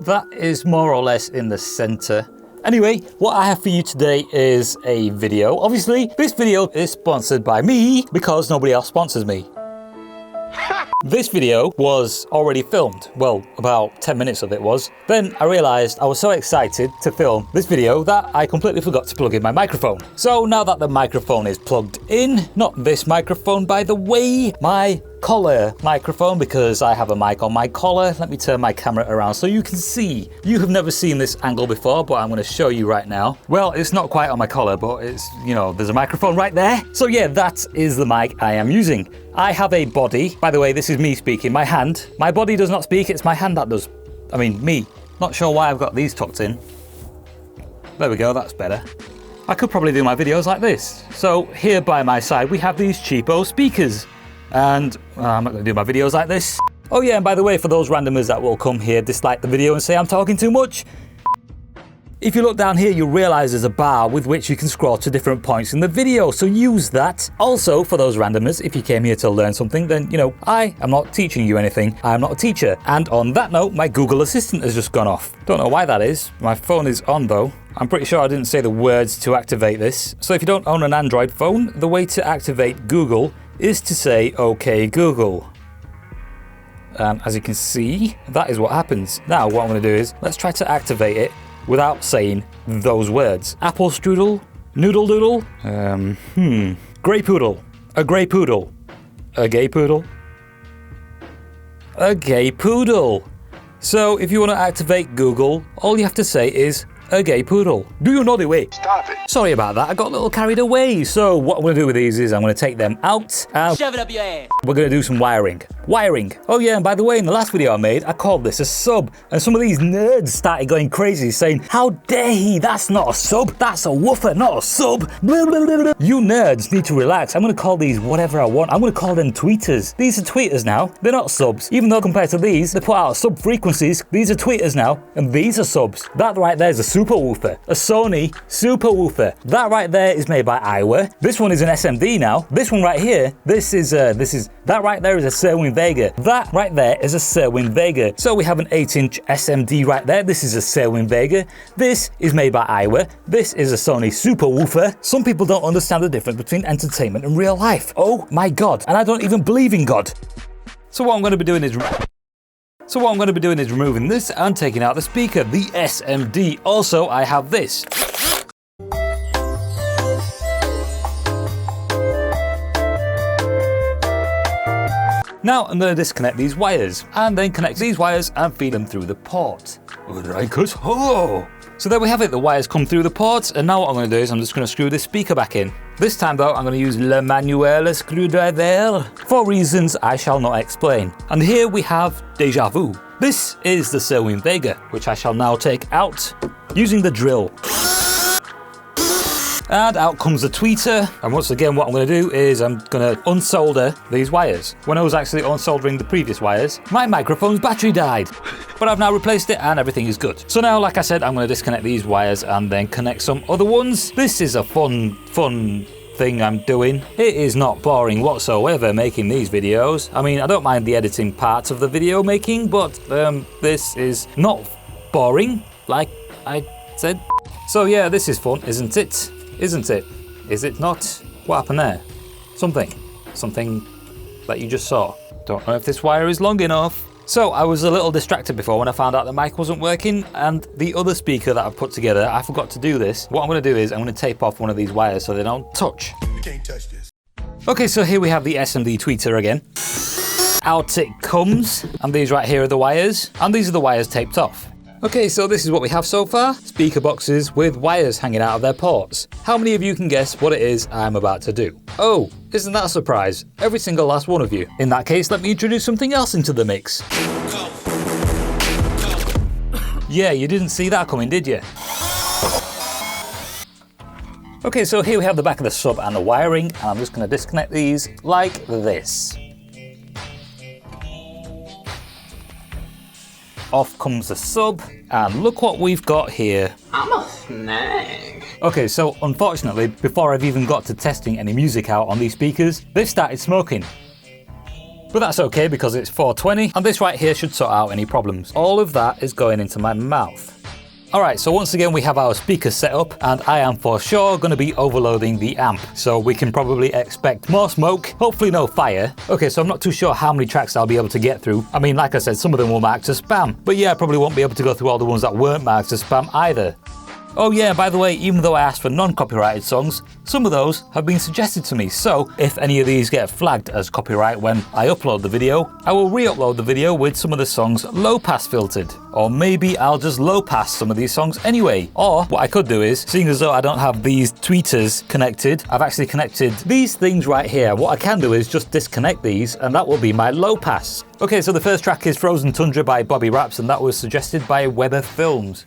that is more or less in the center. Anyway, what I have for you today is a video. Obviously, this video is sponsored by me because nobody else sponsors me. This video was already filmed. Well, about 10 minutes of it was. Then I realized I was so excited to film this video that I completely forgot to plug in my microphone. So now that the microphone is plugged in, not this microphone by the way, my collar microphone, because I have a mic on my collar. Let me turn my camera around so you can see. You have never seen this angle before, but I'm going to show you right now. Well, it's not quite on my collar, but it's, you know, there's a microphone right there. So yeah, that is the mic I am using. I have a body. By the way, this is me speaking. My hand. My body does not speak. It's my hand that does. I mean, me. Not sure why I've got these tucked in. There we go. That's better. I could probably do my videos like this. So here by my side, we have these cheapo speakers. And I'm not going to do my videos like this. Oh yeah, and by the way, for those randomers that will come here, dislike the video and say I'm talking too much, if you look down here, you'll realize there's a bar with which you can scroll to different points in the video, so use that. Also, for those randomers, if you came here to learn something, then, you know, I am not teaching you anything. I am not a teacher. And on that note, my Google Assistant has just gone off. Don't know why that is. My phone is on though. I'm pretty sure I didn't say the words to activate this. So if you don't own an Android phone, the way to activate Google is to say, OK Google. And as you can see, that is what happens. Now what I'm going to do is, let's try to activate it without saying those words. Apple strudel, noodle doodle, grey poodle, a grey poodle, a gay poodle, a gay poodle. So if you want to activate Google, all you have to say is a gay poodle. Do you know the way? Stop it. Sorry about that, I got a little carried away. So what I'm going to do with these is I'm going to take them out and shove it up your ass. We're going to do some wiring. Wiring. Oh yeah, and by the way, in the last video I made, I called this a sub. And some of these nerds started going crazy saying, how dare he? That's not a sub. That's a woofer, not a sub. Blah, blah, blah, blah. You nerds need to relax. I'm going to call these whatever I want. I'm going to call them tweeters. These are tweeters now. They're not subs. Even though compared to these, they put out sub frequencies. These are tweeters now. And these are subs. That right there is a super woofer. A Sony super woofer. That right there is made by Iowa. This one is an SMD now. This one right here, that right there is a Serwin Vega. That right there is a Serwin Vega. So we have an 8-inch SMD right there. This is a Serwin Vega. This is made by Iowa. This is a Sony super woofer. Some people don't understand the difference between entertainment and real life. Oh my God. And I don't even believe in God. So what I'm going to be doing is removing this and taking out the speaker, the SMD. Also, I have this. Now I'm going to disconnect these wires and then connect these wires and feed them through the port. So there we have it, the wires come through the ports, and now what I'm going to do is I'm just going to screw this speaker back in. This time though, I'm going to use Le Manuel screwdriver for reasons I shall not explain. And here we have Deja Vu. This is the Serwin Vega, which I shall now take out using the drill. And out comes the tweeter. And once again, what I'm going to do is I'm going to unsolder these wires. When I was actually unsoldering the previous wires, my microphone's battery died. But I've now replaced it and everything is good. So now, like I said, I'm going to disconnect these wires and then connect some other ones. This is a fun thing I'm doing. It is not boring whatsoever making these videos. I mean, I don't mind the editing parts of the video making, but this is not boring, like I said. So yeah, this is fun, isn't it? Isn't it? Is it not? What happened there? Something that you just saw. Don't know if this wire is long enough. So I was a little distracted before when I found out the mic wasn't working, and the other speaker that I've put together, I forgot to do this. What I'm going to do is I'm going to tape off one of these wires so they don't touch. You can't touch this. Okay, so here we have the SMD tweeter again. Out it comes, and these right here are the wires, and these are the wires taped off. Okay, so this is what we have so far. Speaker boxes with wires hanging out of their ports. How many of you can guess what it is I'm about to do? Oh, isn't that a surprise? Every single last one of you. In that case, let me introduce something else into the mix. Yeah, you didn't see that coming, did you? Okay, so here we have the back of the sub and the wiring, and I'm just going to disconnect these like this. Off comes the sub, and look what we've got here. I'm a snag. Okay, so unfortunately, before I've even got to testing any music out on these speakers, they've started smoking. But that's okay because it's 420 and this right here should sort out any problems. All of that is going into my mouth. Alright, so once again we have our speakers set up and I am for sure going to be overloading the amp. So we can probably expect more smoke, hopefully no fire. Okay, so I'm not too sure how many tracks I'll be able to get through. I mean, like I said, some of them were marked as spam. But yeah, I probably won't be able to go through all the ones that weren't marked as spam either. Oh yeah, by the way, even though I asked for non-copyrighted songs, some of those have been suggested to me. So if any of these get flagged as copyright when I upload the video, I will re-upload the video with some of the songs low pass filtered. Or maybe I'll just low pass some of these songs anyway. Or what I could do is, seeing as though I don't have these tweeters connected, I've actually connected these things right here. What I can do is just disconnect these and that will be my low pass. Okay, so the first track is Frozen Tundra by Bobby Raps and that was suggested by Weather Films.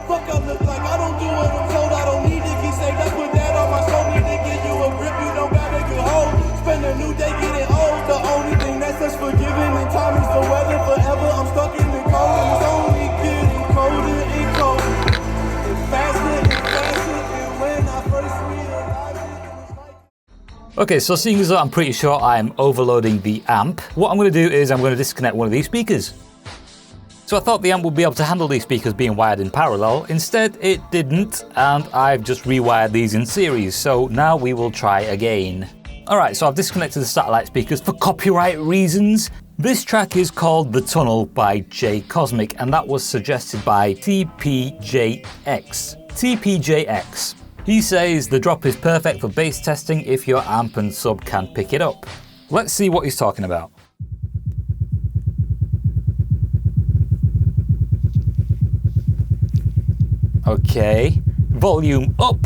Fuck up, look like I don't do what I'm told. I don't need to keep safe. That's put that on my soul. Need to give you a grip you don't gotta get hold. Spend a new day getting old. The only thing that's us forgiving in time is the weather. Forever I'm stuck in the cold and it's only getting colder and colder. It's faster and faster. And when I first realized it was like... Okay, so seeing as though I'm pretty sure I'm overloading the amp, what I'm going to do is I'm going to disconnect one of these speakers. So I thought the amp would be able to handle these speakers being wired in parallel. Instead, it didn't, and I've just rewired these in series. So now we will try again. Alright, so I've disconnected the satellite speakers for copyright reasons. This track is called The Tunnel by J Cosmic, and that was suggested by TPJX. TPJX. He says the drop is perfect for bass testing if your amp and sub can pick it up. Let's see what he's talking about. Okay, volume up.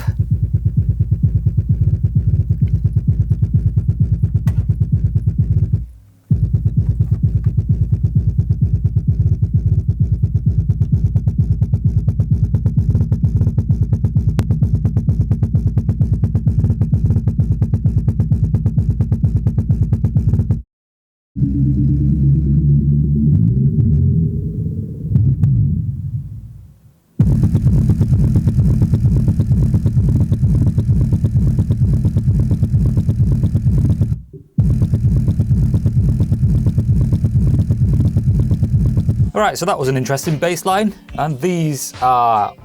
Alright, so that was an interesting bass line, and these are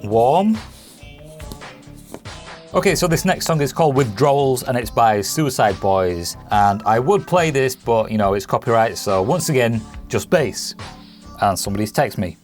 warm. Okay, so this next song is called Withdrawals and it's by Suicide Boys. And I would play this, but you know, it's copyright, so once again, just bass. And somebody's text me.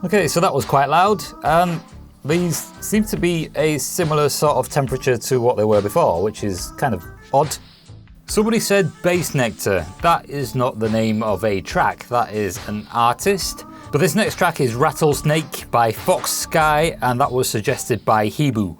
Okay, so that was quite loud. These seem to be a similar sort of temperature to what they were before, which is kind of odd. Somebody said Bass Nectar. That is not the name of a track, that is an artist. But this next track is Rattlesnake by Fox Sky, and that was suggested by Hebu.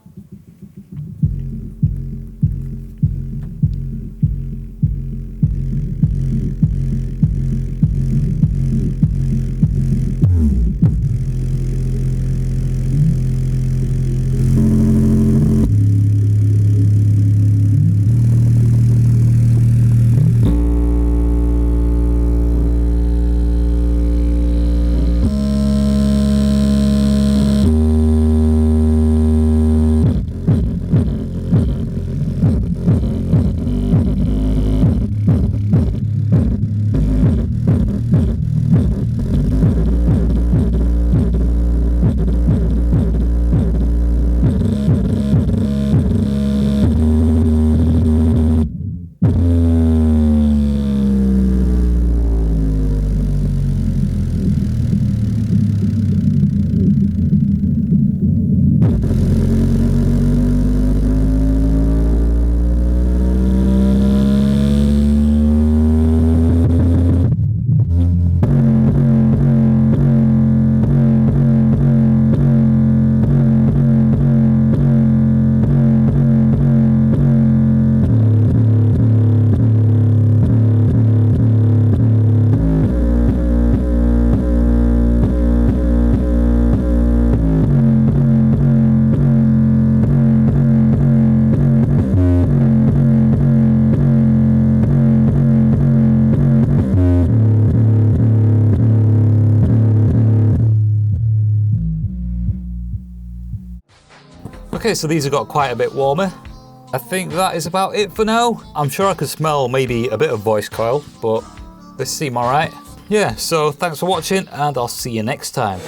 Okay, so these have got quite a bit warmer. I think that is about it for now. I'm sure I could smell maybe a bit of voice coil, but they seem all right. Yeah, so thanks for watching and I'll see you next time.